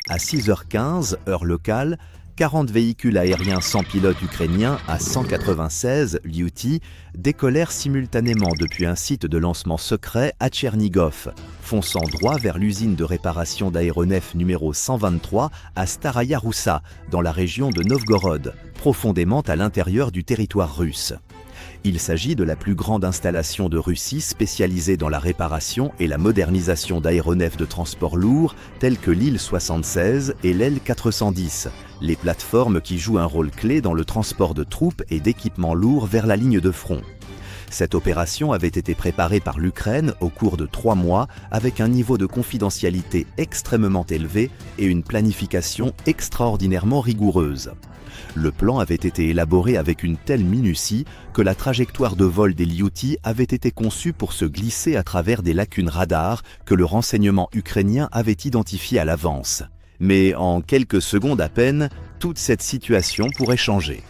À 6h15, heure locale, 40 véhicules aériens sans pilote ukrainiens à 196 Lyuty décollèrent simultanément depuis un site de lancement secret à Tchernigov, fonçant droit vers l'usine de réparation d'aéronefs numéro 123 à Staraya Roussa, dans la région de Novgorod, profondément à l'intérieur du territoire russe. Il s'agit de la plus grande installation de Russie spécialisée dans la réparation et la modernisation d'aéronefs de transport lourd tels que l'Il-76 et l'L-410, les plateformes qui jouent un rôle clé dans le transport de troupes et d'équipements lourds vers la ligne de front. Cette opération avait été préparée par l'Ukraine au cours de 3 mois avec un niveau de confidentialité extrêmement élevé et une planification extraordinairement rigoureuse. Le plan avait été élaboré avec une telle minutie que la trajectoire de vol des Lyuty avait été conçue pour se glisser à travers des lacunes radars que le renseignement ukrainien avait identifiées à l'avance. Mais en quelques secondes à peine, toute cette situation pourrait changer.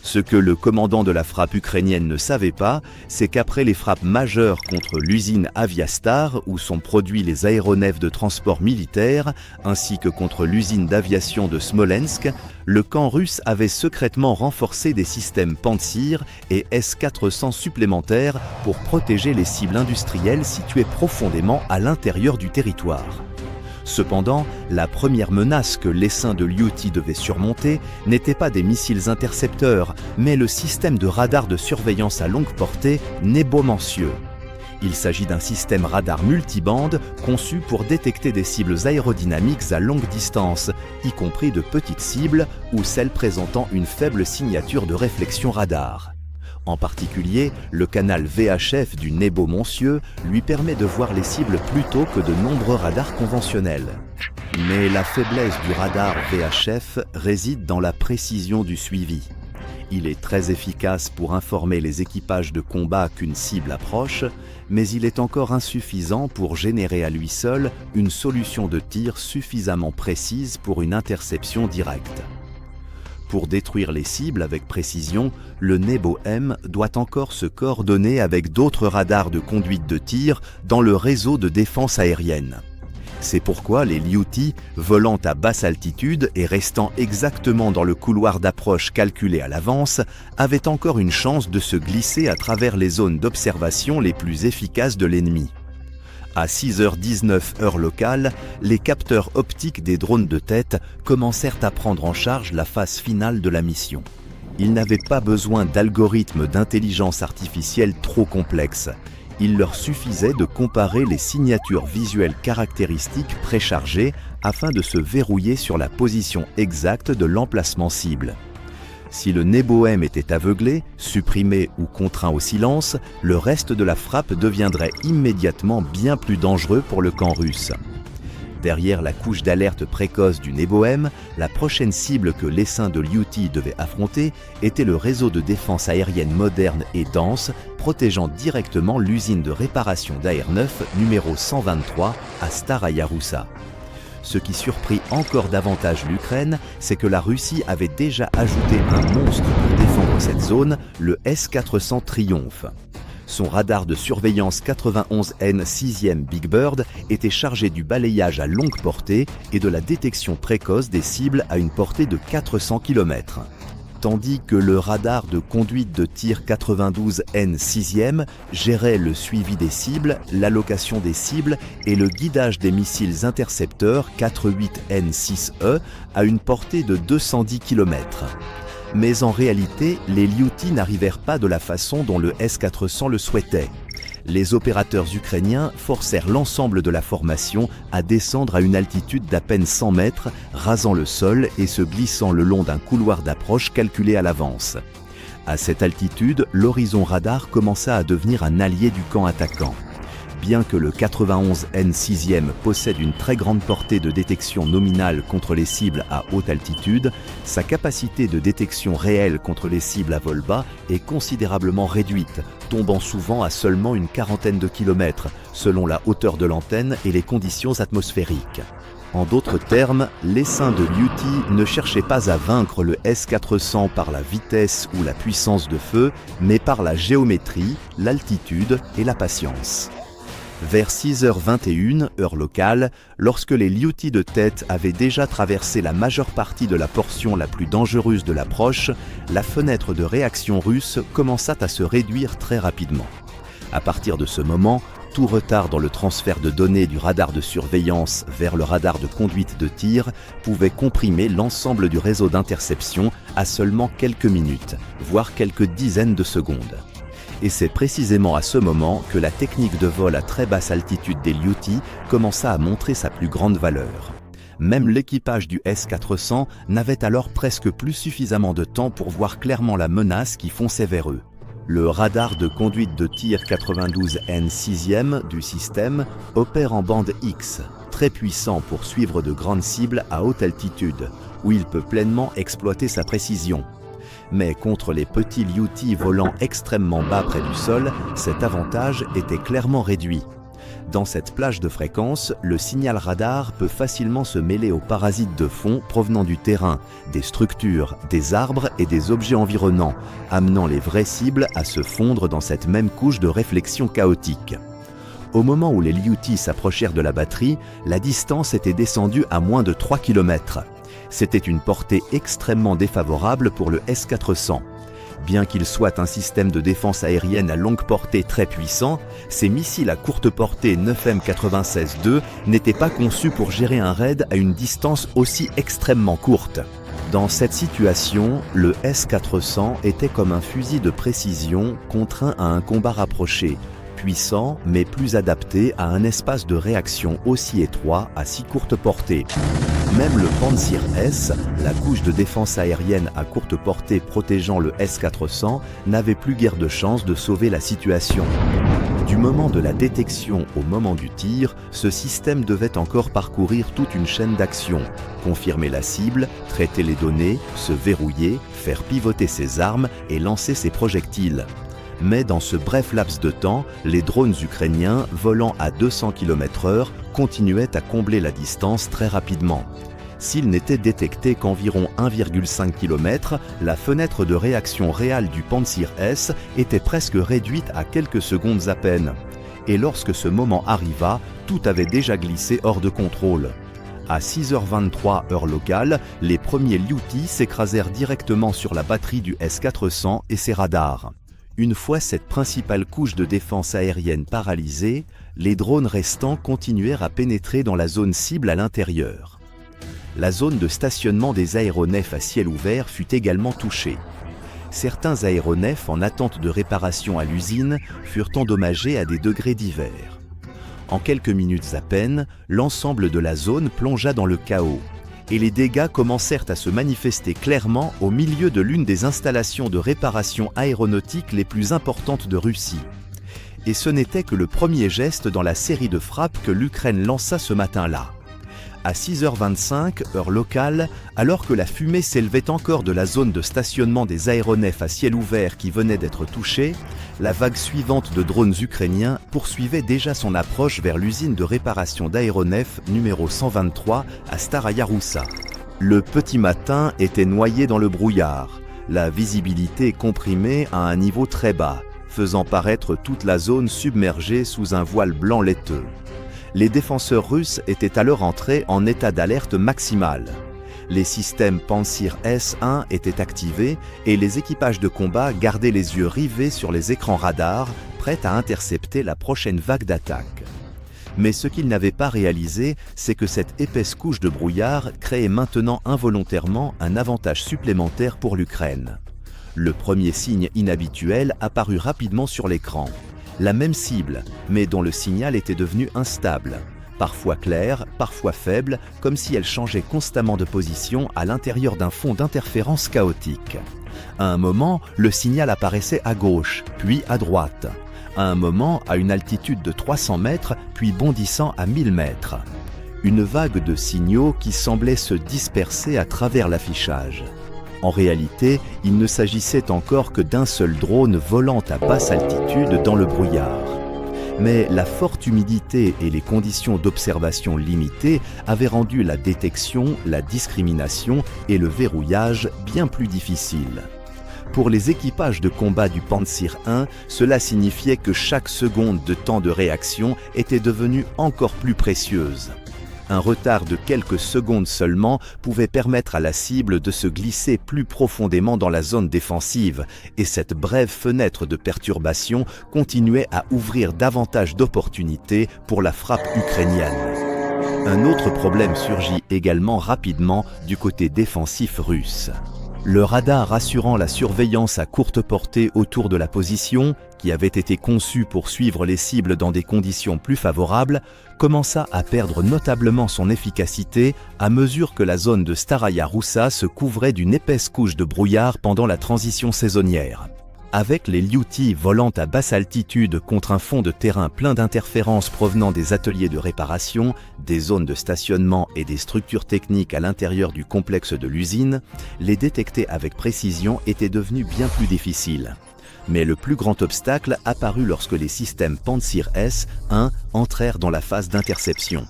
Ce que le commandant de la frappe ukrainienne ne savait pas, c'est qu'après les frappes majeures contre l'usine Aviastar, où sont produits les aéronefs de transport militaire, ainsi que contre l'usine d'aviation de Smolensk, le camp russe avait secrètement renforcé des systèmes Pantsir et S-400 supplémentaires pour protéger les cibles industrielles situées profondément à l'intérieur du territoire. Cependant, la première menace que l'essaim de Lyuty devait surmonter n'était pas des missiles intercepteurs, mais le système de radar de surveillance à longue portée Nebo-Mansieux. Il s'agit d'un système radar multibande conçu pour détecter des cibles aérodynamiques à longue distance, y compris de petites cibles ou celles présentant une faible signature de réflexion radar. En particulier, le canal VHF du Nebo-Mansieux lui permet de voir les cibles plus tôt que de nombreux radars conventionnels. Mais la faiblesse du radar VHF réside dans la précision du suivi. Il est très efficace pour informer les équipages de combat qu'une cible approche, mais il est encore insuffisant pour générer à lui seul une solution de tir suffisamment précise pour une interception directe. Pour détruire les cibles avec précision, le Nebo-M doit encore se coordonner avec d'autres radars de conduite de tir dans le réseau de défense aérienne. C'est pourquoi les Lyuty, volant à basse altitude et restant exactement dans le couloir d'approche calculé à l'avance, avaient encore une chance de se glisser à travers les zones d'observation les plus efficaces de l'ennemi. À 6h19 heure locale, les capteurs optiques des drones de tête commencèrent à prendre en charge la phase finale de la mission. Ils n'avaient pas besoin d'algorithmes d'intelligence artificielle trop complexes. Il leur suffisait de comparer les signatures visuelles caractéristiques préchargées afin de se verrouiller sur la position exacte de l'emplacement cible. Si le Nebo-M était aveuglé, supprimé ou contraint au silence, le reste de la frappe deviendrait immédiatement bien plus dangereux pour le camp russe. Derrière la couche d'alerte précoce du Nebo-M, la prochaine cible que l'essaim de Lyuty devait affronter était le réseau de défense aérienne moderne et dense, protégeant directement l'usine de réparation d'aéronefs numéro 123 à Staraya Roussa. Ce qui surprit encore davantage l'Ukraine, c'est que la Russie avait déjà ajouté un monstre pour défendre cette zone, le S-400 Triumph. Son radar de surveillance 91N 6e Big Bird était chargé du balayage à longue portée et de la détection précoce des cibles à une portée de 400 km. Tandis que le radar de conduite de tir 92N 6e gérait le suivi des cibles, l'allocation des cibles et le guidage des missiles intercepteurs 48N 6E à une portée de 210 km. Mais en réalité, les Lyuty n'arrivèrent pas de la façon dont le S-400 le souhaitait. Les opérateurs ukrainiens forcèrent l'ensemble de la formation à descendre à une altitude d'à peine 100 mètres, rasant le sol et se glissant le long d'un couloir d'approche calculé à l'avance. À cette altitude, l'horizon radar commença à devenir un allié du camp attaquant. Bien que le 91N 6e possède une très grande portée de détection nominale contre les cibles à haute altitude, sa capacité de détection réelle contre les cibles à vol bas est considérablement réduite, tombant souvent à seulement une quarantaine de kilomètres, selon la hauteur de l'antenne et les conditions atmosphériques. En d'autres termes, l'essaim de Lyuty ne cherchait pas à vaincre le S-400 par la vitesse ou la puissance de feu, mais par la géométrie, l'altitude et la patience. Vers 6h21, heure locale, lorsque les liutis de tête avaient déjà traversé la majeure partie de la portion la plus dangereuse de l'approche, la fenêtre de réaction russe commença à se réduire très rapidement. À partir de ce moment, tout retard dans le transfert de données du radar de surveillance vers le radar de conduite de tir pouvait comprimer l'ensemble du réseau d'interception à seulement quelques minutes, voire quelques dizaines de secondes. Et c'est précisément à ce moment que la technique de vol à très basse altitude des liutis commença à montrer sa plus grande valeur. Même l'équipage du S-400 n'avait alors presque plus suffisamment de temps pour voir clairement la menace qui fonçait vers eux. Le radar de conduite de tir 92N 6e du système opère en bande X, très puissant pour suivre de grandes cibles à haute altitude, où il peut pleinement exploiter sa précision. Mais contre les petits liutis volant extrêmement bas près du sol, cet avantage était clairement réduit. Dans cette plage de fréquence, le signal radar peut facilement se mêler aux parasites de fond provenant du terrain, des structures, des arbres et des objets environnants, amenant les vraies cibles à se fondre dans cette même couche de réflexion chaotique. Au moment où les liutis s'approchèrent de la batterie, la distance était descendue à moins de 3 km. C'était une portée extrêmement défavorable pour le S-400. Bien qu'il soit un système de défense aérienne à longue portée très puissant, ces missiles à courte portée 9M96-2 n'étaient pas conçus pour gérer un raid à une distance aussi extrêmement courte. Dans cette situation, le S-400 était comme un fusil de précision contraint à un combat rapproché, puissant mais plus adapté à un espace de réaction aussi étroit à si courte portée. Même le Pantsir S, la couche de défense aérienne à courte portée protégeant le S-400, n'avait plus guère de chance de sauver la situation. Du moment de la détection au moment du tir, ce système devait encore parcourir toute une chaîne d'actions, confirmer la cible, traiter les données, se verrouiller, faire pivoter ses armes et lancer ses projectiles. Mais dans ce bref laps de temps, les drones ukrainiens, volant à 200 km/h, continuaient à combler la distance très rapidement. S'ils n'étaient détectés qu'environ 1,5 km, la fenêtre de réaction réelle du Pantsir S était presque réduite à quelques secondes à peine. Et lorsque ce moment arriva, tout avait déjà glissé hors de contrôle. À 6h23 heure locale, les premiers liutis s'écrasèrent directement sur la batterie du S-400 et ses radars. Une fois cette principale couche de défense aérienne paralysée, les drones restants continuèrent à pénétrer dans la zone cible à l'intérieur. La zone de stationnement des aéronefs à ciel ouvert fut également touchée. Certains aéronefs en attente de réparation à l'usine furent endommagés à des degrés divers. En quelques minutes à peine, l'ensemble de la zone plongea dans le chaos. Et les dégâts commencèrent à se manifester clairement au milieu de l'une des installations de réparation aéronautique les plus importantes de Russie. Et ce n'était que le premier geste dans la série de frappes que l'Ukraine lança ce matin-là. À 6h25, heure locale, alors que la fumée s'élevait encore de la zone de stationnement des aéronefs à ciel ouvert qui venait d'être touchée, la vague suivante de drones ukrainiens poursuivait déjà son approche vers l'usine de réparation d'aéronefs numéro 123 à Staraya Russa. Le petit matin était noyé dans le brouillard, la visibilité comprimée à un niveau très bas, faisant paraître toute la zone submergée sous un voile blanc laiteux. Les défenseurs russes étaient alors entrés en état d'alerte maximale. Les systèmes Pantsir S-1 étaient activés et les équipages de combat gardaient les yeux rivés sur les écrans radars, prêts à intercepter la prochaine vague d'attaque. Mais ce qu'ils n'avaient pas réalisé, c'est que cette épaisse couche de brouillard créait maintenant involontairement un avantage supplémentaire pour l'Ukraine. Le premier signe inhabituel apparut rapidement sur l'écran. La même cible, mais dont le signal était devenu instable, parfois clair, parfois faible, comme si elle changeait constamment de position à l'intérieur d'un fond d'interférence chaotique. À un moment, le signal apparaissait à gauche, puis à droite. À un moment, à une altitude de 300 mètres, puis bondissant à 1000 mètres. Une vague de signaux qui semblait se disperser à travers l'affichage. En réalité, il ne s'agissait encore que d'un seul drone volant à basse altitude dans le brouillard. Mais la forte humidité et les conditions d'observation limitées avaient rendu la détection, la discrimination et le verrouillage bien plus difficiles. Pour les équipages de combat du Pantsir I, cela signifiait que chaque seconde de temps de réaction était devenue encore plus précieuse. Un retard de quelques secondes seulement pouvait permettre à la cible de se glisser plus profondément dans la zone défensive, et cette brève fenêtre de perturbation continuait à ouvrir davantage d'opportunités pour la frappe ukrainienne. Un autre problème surgit également rapidement du côté défensif russe. Le radar assurant la surveillance à courte portée autour de la position, qui avait été conçu pour suivre les cibles dans des conditions plus favorables, commença à perdre notablement son efficacité à mesure que la zone de Staraya Russa se couvrait d'une épaisse couche de brouillard pendant la transition saisonnière. Avec les Liuti volant à basse altitude contre un fond de terrain plein d'interférences provenant des ateliers de réparation, des zones de stationnement et des structures techniques à l'intérieur du complexe de l'usine, les détecter avec précision était devenu bien plus difficile. Mais le plus grand obstacle apparut lorsque les systèmes Pantsir S-1 entrèrent dans la phase d'interception.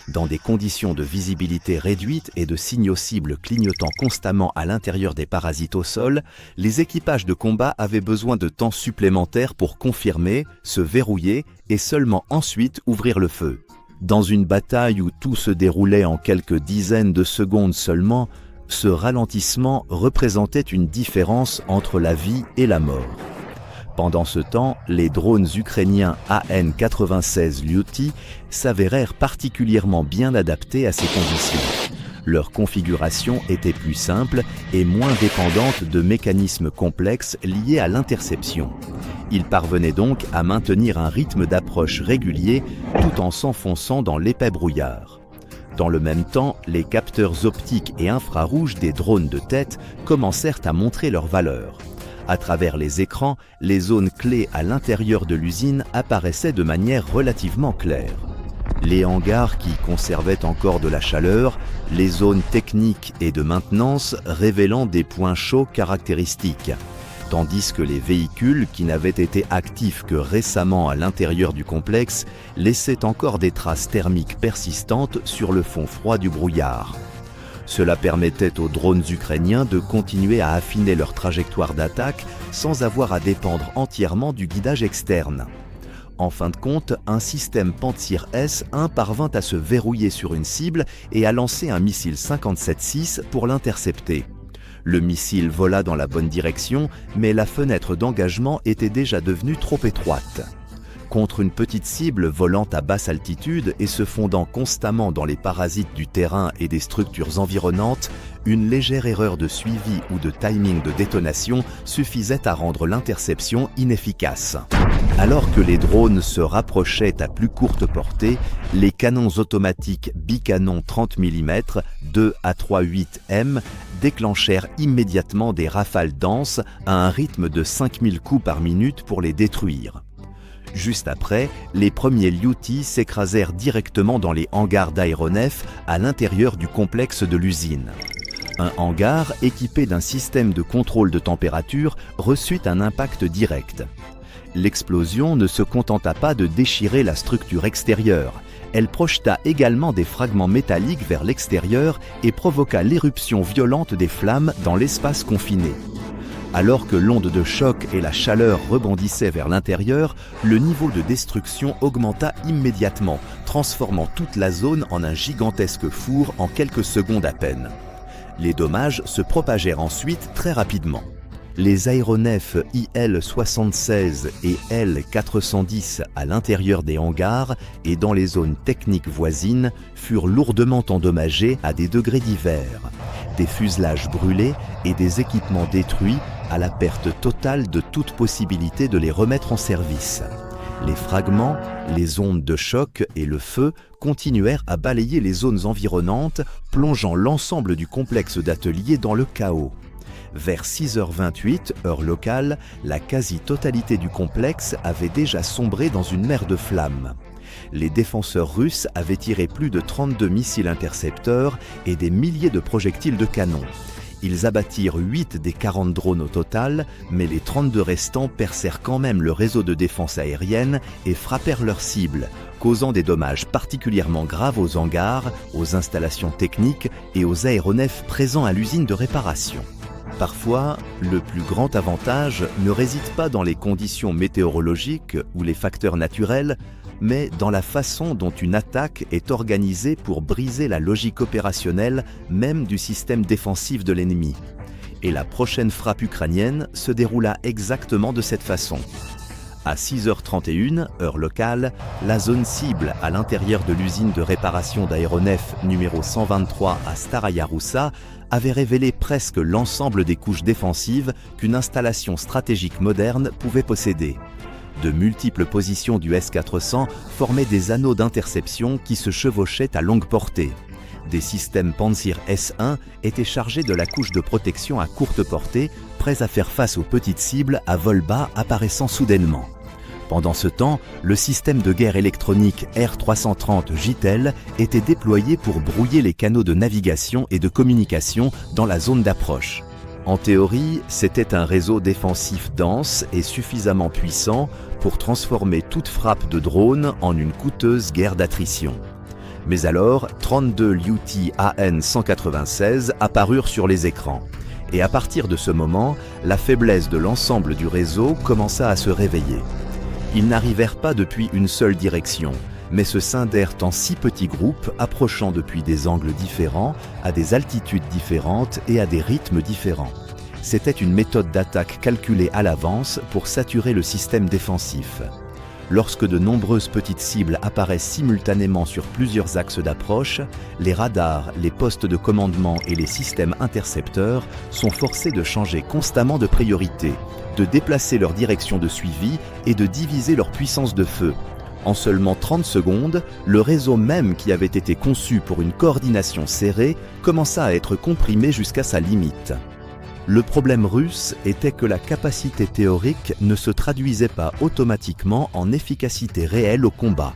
Dans des conditions de visibilité réduite et de signaux cibles clignotant constamment à l'intérieur des parasites au sol, les équipages de combat avaient besoin de temps supplémentaire pour confirmer, se verrouiller et seulement ensuite ouvrir le feu. Dans une bataille où tout se déroulait en quelques dizaines de secondes seulement, ce ralentissement représentait une différence entre la vie et la mort. Pendant ce temps, les drones ukrainiens AN-96 Liuti s'avérèrent particulièrement bien adaptés à ces conditions. Leur configuration était plus simple et moins dépendante de mécanismes complexes liés à l'interception. Ils parvenaient donc à maintenir un rythme d'approche régulier tout en s'enfonçant dans l'épais brouillard. Dans le même temps, les capteurs optiques et infrarouges des drones de tête commencèrent à montrer leur valeur. À travers les écrans, les zones clés à l'intérieur de l'usine apparaissaient de manière relativement claire. Les hangars qui conservaient encore de la chaleur, les zones techniques et de maintenance révélant des points chauds caractéristiques, tandis que les véhicules qui n'avaient été actifs que récemment à l'intérieur du complexe laissaient encore des traces thermiques persistantes sur le fond froid du brouillard. Cela permettait aux drones ukrainiens de continuer à affiner leur trajectoire d'attaque sans avoir à dépendre entièrement du guidage externe. En fin de compte, un système Pantsir S-1 parvint à se verrouiller sur une cible et à lancer un missile 57-6 pour l'intercepter. Le missile vola dans la bonne direction, mais la fenêtre d'engagement était déjà devenue trop étroite. Contre une petite cible volant à basse altitude et se fondant constamment dans les parasites du terrain et des structures environnantes, une légère erreur de suivi ou de timing de détonation suffisait à rendre l'interception inefficace. Alors que les drones se rapprochaient à plus courte portée, les canons automatiques bicanon 30 mm 2 à 3.8 M déclenchèrent immédiatement des rafales denses à un rythme de 5000 coups par minute pour les détruire. Juste après, les premiers Liuti s'écrasèrent directement dans les hangars d'aéronefs à l'intérieur du complexe de l'usine. Un hangar équipé d'un système de contrôle de température reçut un impact direct. L'explosion ne se contenta pas de déchirer la structure extérieure. Elle projeta également des fragments métalliques vers l'extérieur et provoqua l'éruption violente des flammes dans l'espace confiné. Alors que l'onde de choc et la chaleur rebondissaient vers l'intérieur, le niveau de destruction augmenta immédiatement, transformant toute la zone en un gigantesque four en quelques secondes à peine. Les dommages se propagèrent ensuite très rapidement. Les aéronefs IL-76 et L-410 à l'intérieur des hangars et dans les zones techniques voisines furent lourdement endommagés à des degrés divers. Des fuselages brûlés et des équipements détruits à la perte totale de toute possibilité de les remettre en service. Les fragments, les ondes de choc et le feu continuèrent à balayer les zones environnantes, plongeant l'ensemble du complexe d'ateliers dans le chaos. Vers 6h28, heure locale, la quasi-totalité du complexe avait déjà sombré dans une mer de flammes. Les défenseurs russes avaient tiré plus de 32 missiles intercepteurs et des milliers de projectiles de canon. Ils abattirent 8 des 40 drones au total, mais les 32 restants percèrent quand même le réseau de défense aérienne et frappèrent leurs cibles, causant des dommages particulièrement graves aux hangars, aux installations techniques et aux aéronefs présents à l'usine de réparation. Parfois, le plus grand avantage ne réside pas dans les conditions météorologiques ou les facteurs naturels, mais dans la façon dont une attaque est organisée pour briser la logique opérationnelle même du système défensif de l'ennemi. Et la prochaine frappe ukrainienne se déroula exactement de cette façon. À 6h31, heure locale, la zone cible à l'intérieur de l'usine de réparation d'aéronefs numéro 123 à Staraya Russa avait révélé presque l'ensemble des couches défensives qu'une installation stratégique moderne pouvait posséder. De multiples positions du S-400 formaient des anneaux d'interception qui se chevauchaient à longue portée. Des systèmes Pantsir S-1 étaient chargés de la couche de protection à courte portée, prêts à faire face aux petites cibles à vol bas apparaissant soudainement. Pendant ce temps, le système de guerre électronique R330 JTEL était déployé pour brouiller les canaux de navigation et de communication dans la zone d'approche. En théorie, c'était un réseau défensif dense et suffisamment puissant pour transformer toute frappe de drone en une coûteuse guerre d'attrition. Mais alors, 32 Liuti AN-196 apparurent sur les écrans. Et à partir de ce moment, la faiblesse de l'ensemble du réseau commença à se réveiller. Ils n'arrivèrent pas depuis une seule direction, mais se scindèrent en 6 petits groupes approchant depuis des angles différents, à des altitudes différentes et à des rythmes différents. C'était une méthode d'attaque calculée à l'avance pour saturer le système défensif. Lorsque de nombreuses petites cibles apparaissent simultanément sur plusieurs axes d'approche, les radars, les postes de commandement et les systèmes intercepteurs sont forcés de changer constamment de priorité, de déplacer leur direction de suivi et de diviser leur puissance de feu. En seulement 30 secondes, le réseau même qui avait été conçu pour une coordination serrée commença à être comprimé jusqu'à sa limite. Le problème russe était que la capacité théorique ne se traduisait pas automatiquement en efficacité réelle au combat.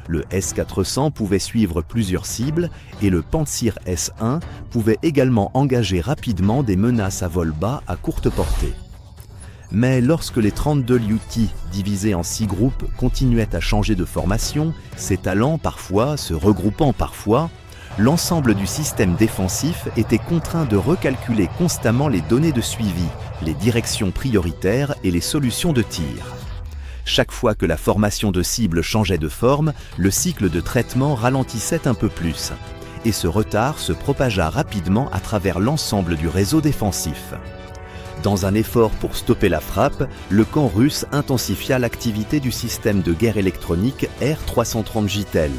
Le S-400 pouvait suivre plusieurs cibles et le Pantsir S-1 pouvait également engager rapidement des menaces à vol bas à courte portée. Mais lorsque les 32 Liuti, divisés en 6 groupes, continuaient à changer de formation, s'étalant parfois, se regroupant parfois, l'ensemble du système défensif était contraint de recalculer constamment les données de suivi, les directions prioritaires et les solutions de tir. Chaque fois que la formation de cible changeait de forme, le cycle de traitement ralentissait un peu plus. Et ce retard se propagea rapidement à travers l'ensemble du réseau défensif. Dans un effort pour stopper la frappe, le camp russe intensifia l'activité du système de guerre électronique R330 JTEL.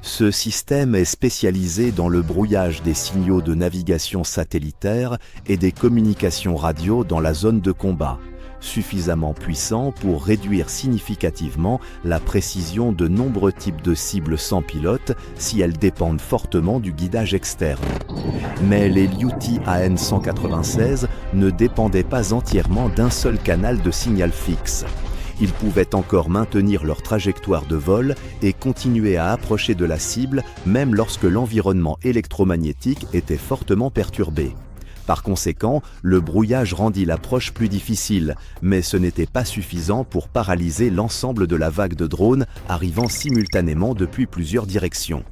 Ce système est spécialisé dans le brouillage des signaux de navigation satellitaire et des communications radio dans la zone de combat, suffisamment puissant pour réduire significativement la précision de nombreux types de cibles sans pilote si elles dépendent fortement du guidage externe. Mais les Liuti AN-196 ne dépendaient pas entièrement d'un seul canal de signal fixe. Ils pouvaient encore maintenir leur trajectoire de vol et continuer à approcher de la cible même lorsque l'environnement électromagnétique était fortement perturbé. Par conséquent, le brouillage rendit l'approche plus difficile, mais ce n'était pas suffisant pour paralyser l'ensemble de la vague de drones arrivant simultanément depuis plusieurs directions.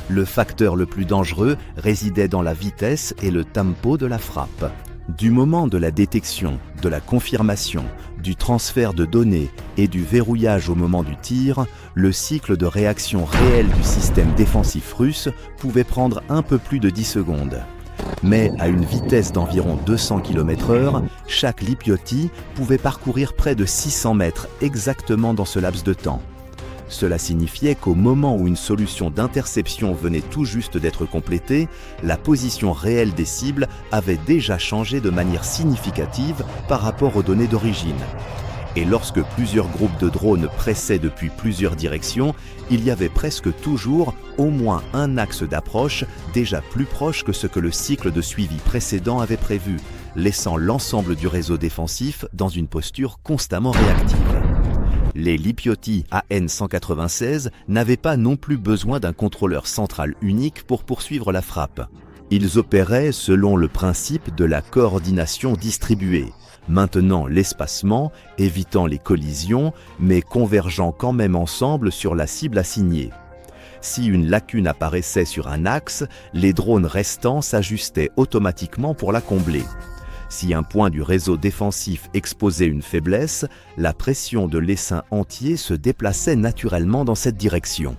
Le facteur le plus dangereux résidait dans la vitesse et le tempo de la frappe. Du moment de la détection, de la confirmation, du transfert de données et du verrouillage au moment du tir, le cycle de réaction réel du système défensif russe pouvait prendre un peu plus de 10 secondes. Mais à une vitesse d'environ 200 km/h, chaque Lipioti pouvait parcourir près de 600 mètres exactement dans ce laps de temps. Cela signifiait qu'au moment où une solution d'interception venait tout juste d'être complétée, la position réelle des cibles avait déjà changé de manière significative par rapport aux données d'origine. Et lorsque plusieurs groupes de drones pressaient depuis plusieurs directions, il y avait presque toujours au moins un axe d'approche déjà plus proche que ce que le cycle de suivi précédent avait prévu, laissant l'ensemble du réseau défensif dans une posture constamment réactive. Les Lipioti AN-196 n'avaient pas non plus besoin d'un contrôleur central unique pour poursuivre la frappe. Ils opéraient selon le principe de la coordination distribuée, maintenant l'espacement, évitant les collisions, mais convergeant quand même ensemble sur la cible assignée. Si une lacune apparaissait sur un axe, les drones restants s'ajustaient automatiquement pour la combler. Si un point du réseau défensif exposait une faiblesse, la pression de l'essaim entier se déplaçait naturellement dans cette direction.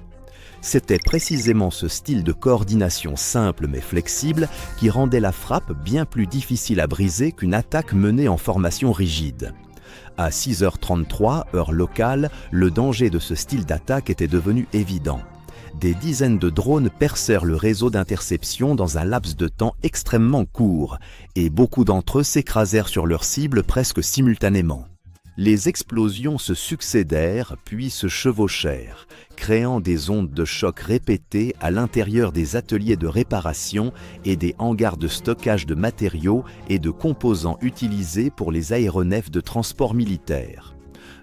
C'était précisément ce style de coordination simple mais flexible qui rendait la frappe bien plus difficile à briser qu'une attaque menée en formation rigide. À 6h33, heure locale, le danger de ce style d'attaque était devenu évident. Des dizaines de drones percèrent le réseau d'interception dans un laps de temps extrêmement court, et beaucoup d'entre eux s'écrasèrent sur leur cible presque simultanément. Les explosions se succédèrent puis se chevauchèrent, créant des ondes de choc répétées à l'intérieur des ateliers de réparation et des hangars de stockage de matériaux et de composants utilisés pour les aéronefs de transport militaire.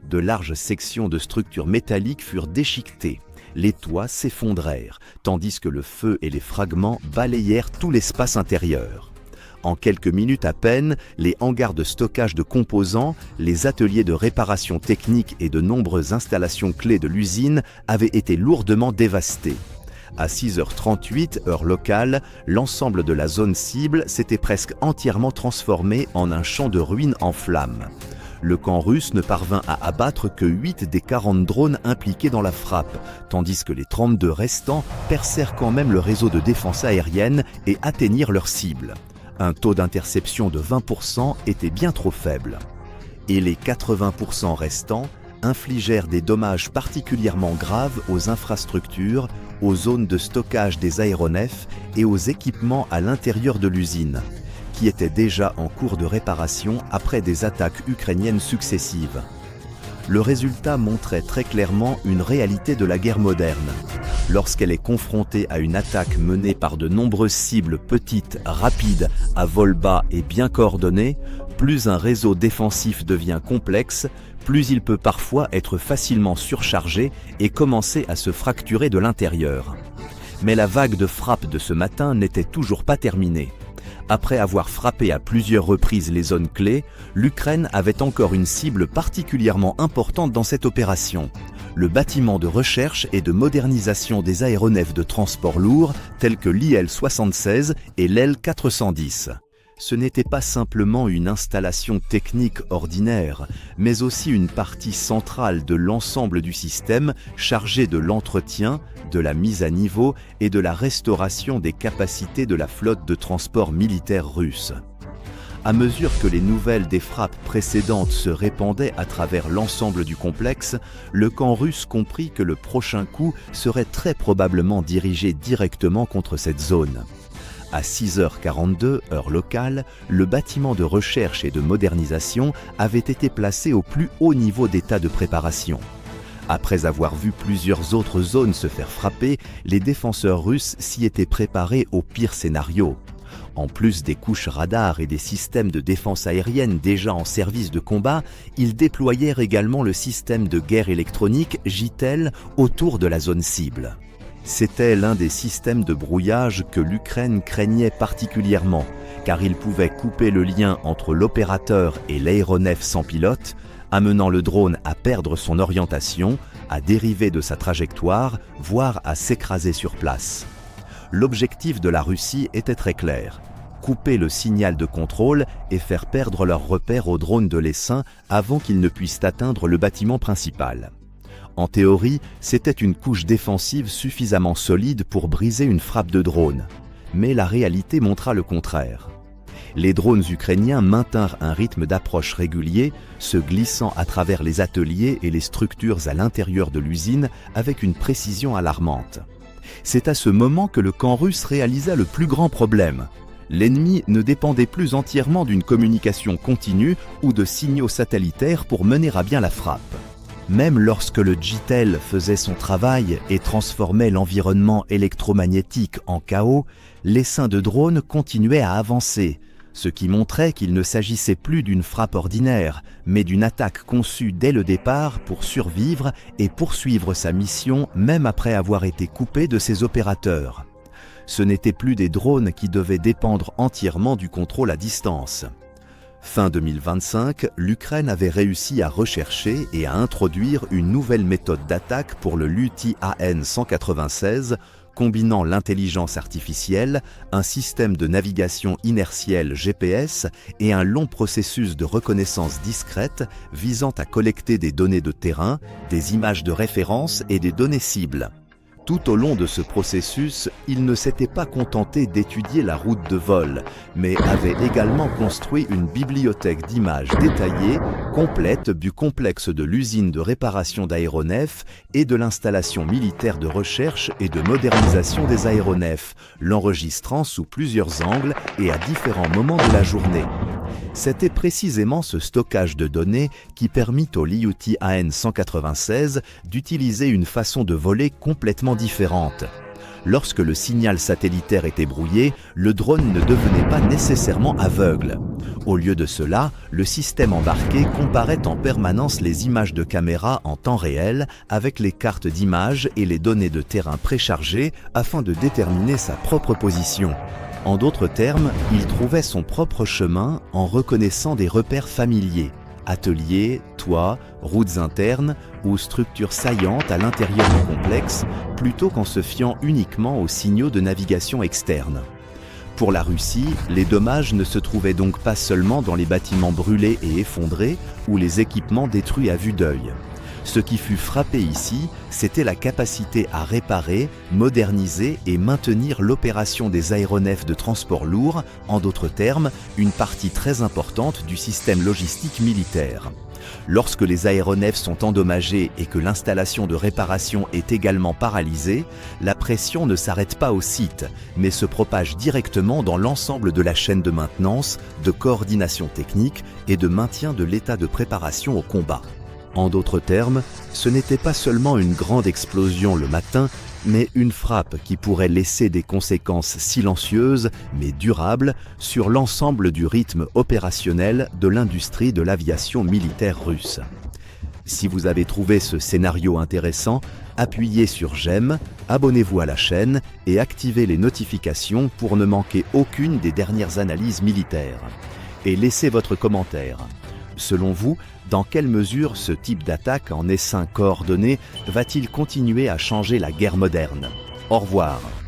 De larges sections de structures métalliques furent déchiquetées. Les toits s'effondrèrent, tandis que le feu et les fragments balayèrent tout l'espace intérieur. En quelques minutes à peine, les hangars de stockage de composants, les ateliers de réparation technique et de nombreuses installations clés de l'usine avaient été lourdement dévastés. À 6h38, heure locale, l'ensemble de la zone cible s'était presque entièrement transformé en un champ de ruines en flammes. Le camp russe ne parvint à abattre que 8 des 40 drones impliqués dans la frappe, tandis que les 32 restants percèrent quand même le réseau de défense aérienne et atteignirent leur cible. Un taux d'interception de 20% était bien trop faible. Et les 80% restants infligèrent des dommages particulièrement graves aux infrastructures, aux zones de stockage des aéronefs et aux équipements à l'intérieur de l'usine, qui était déjà en cours de réparation après des attaques ukrainiennes successives. Le résultat montrait très clairement une réalité de la guerre moderne. Lorsqu'elle est confrontée à une attaque menée par de nombreuses cibles petites, rapides, à vol bas et bien coordonnées, plus un réseau défensif devient complexe, plus il peut parfois être facilement surchargé et commencer à se fracturer de l'intérieur. Mais la vague de frappe de ce matin n'était toujours pas terminée. Après avoir frappé à plusieurs reprises les zones clés, l'Ukraine avait encore une cible particulièrement importante dans cette opération: le bâtiment de recherche et de modernisation des aéronefs de transport lourd tels que l'IL-76 et l'L-410. Ce n'était pas simplement une installation technique ordinaire, mais aussi une partie centrale de l'ensemble du système chargée de l'entretien, de la mise à niveau et de la restauration des capacités de la flotte de transport militaire russe. À mesure que les nouvelles des frappes précédentes se répandaient à travers l'ensemble du complexe, le camp russe comprit que le prochain coup serait très probablement dirigé directement contre cette zone. À 6h42, heure locale, le bâtiment de recherche et de modernisation avait été placé au plus haut niveau d'état de préparation. Après avoir vu plusieurs autres zones se faire frapper, les défenseurs russes s'y étaient préparés au pire scénario. En plus des couches radars et des systèmes de défense aérienne déjà en service de combat, ils déployèrent également le système de guerre électronique JITEL autour de la zone cible. C'était l'un des systèmes de brouillage que l'Ukraine craignait particulièrement, car il pouvait couper le lien entre l'opérateur et l'aéronef sans pilote, amenant le drone à perdre son orientation, à dériver de sa trajectoire, voire à s'écraser sur place. L'objectif de la Russie était très clair: couper le signal de contrôle et faire perdre leur repère aux drones de l'essaim avant qu'ils ne puissent atteindre le bâtiment principal. En théorie, c'était une couche défensive suffisamment solide pour briser une frappe de drone. Mais la réalité montra le contraire. Les drones ukrainiens maintinrent un rythme d'approche régulier, se glissant à travers les ateliers et les structures à l'intérieur de l'usine avec une précision alarmante. C'est à ce moment que le camp russe réalisa le plus grand problème. L'ennemi ne dépendait plus entièrement d'une communication continue ou de signaux satellitaires pour mener à bien la frappe. Même lorsque le JITEL faisait son travail et transformait l'environnement électromagnétique en chaos, l'essaim de drones continuait à avancer, ce qui montrait qu'il ne s'agissait plus d'une frappe ordinaire, mais d'une attaque conçue dès le départ pour survivre et poursuivre sa mission même après avoir été coupé de ses opérateurs. Ce n'étaient plus des drones qui devaient dépendre entièrement du contrôle à distance. Fin 2025, l'Ukraine avait réussi à rechercher et à introduire une nouvelle méthode d'attaque pour le LUTI-AN196, combinant l'intelligence artificielle, un système de navigation inertielle GPS et un long processus de reconnaissance discrète visant à collecter des données de terrain, des images de référence et des données cibles. Tout au long de ce processus, il ne s'était pas contenté d'étudier la route de vol, mais avait également construit une bibliothèque d'images détaillées, complète du complexe de l'usine de réparation d'aéronefs et de l'installation militaire de recherche et de modernisation des aéronefs, l'enregistrant sous plusieurs angles et à différents moments de la journée. C'était précisément ce stockage de données qui permit au LUTI-AN196 d'utiliser une façon de voler complètement différente. Lorsque le signal satellitaire était brouillé, le drone ne devenait pas nécessairement aveugle. Au lieu de cela, le système embarqué comparait en permanence les images de caméra en temps réel avec les cartes d'images et les données de terrain préchargées afin de déterminer sa propre position. En d'autres termes, il trouvait son propre chemin en reconnaissant des repères familiers, ateliers, toits, routes internes ou structures saillantes à l'intérieur du complexe, plutôt qu'en se fiant uniquement aux signaux de navigation externes. Pour la Russie, les dommages ne se trouvaient donc pas seulement dans les bâtiments brûlés et effondrés ou les équipements détruits à vue d'œil. Ce qui fut frappé ici, c'était la capacité à réparer, moderniser et maintenir l'opération des aéronefs de transport lourd, en d'autres termes, une partie très importante du système logistique militaire. Lorsque les aéronefs sont endommagés et que l'installation de réparation est également paralysée, la pression ne s'arrête pas au site, mais se propage directement dans l'ensemble de la chaîne de maintenance, de coordination technique et de maintien de l'état de préparation au combat. En d'autres termes, ce n'était pas seulement une grande explosion le matin, mais une frappe qui pourrait laisser des conséquences silencieuses mais durables sur l'ensemble du rythme opérationnel de l'industrie de l'aviation militaire russe. Si vous avez trouvé ce scénario intéressant, appuyez sur j'aime, abonnez-vous à la chaîne et activez les notifications pour ne manquer aucune des dernières analyses militaires. Et laissez votre commentaire. Selon vous, dans quelle mesure ce type d'attaque en essaim coordonné va-t-il continuer à changer la guerre moderne? Au revoir.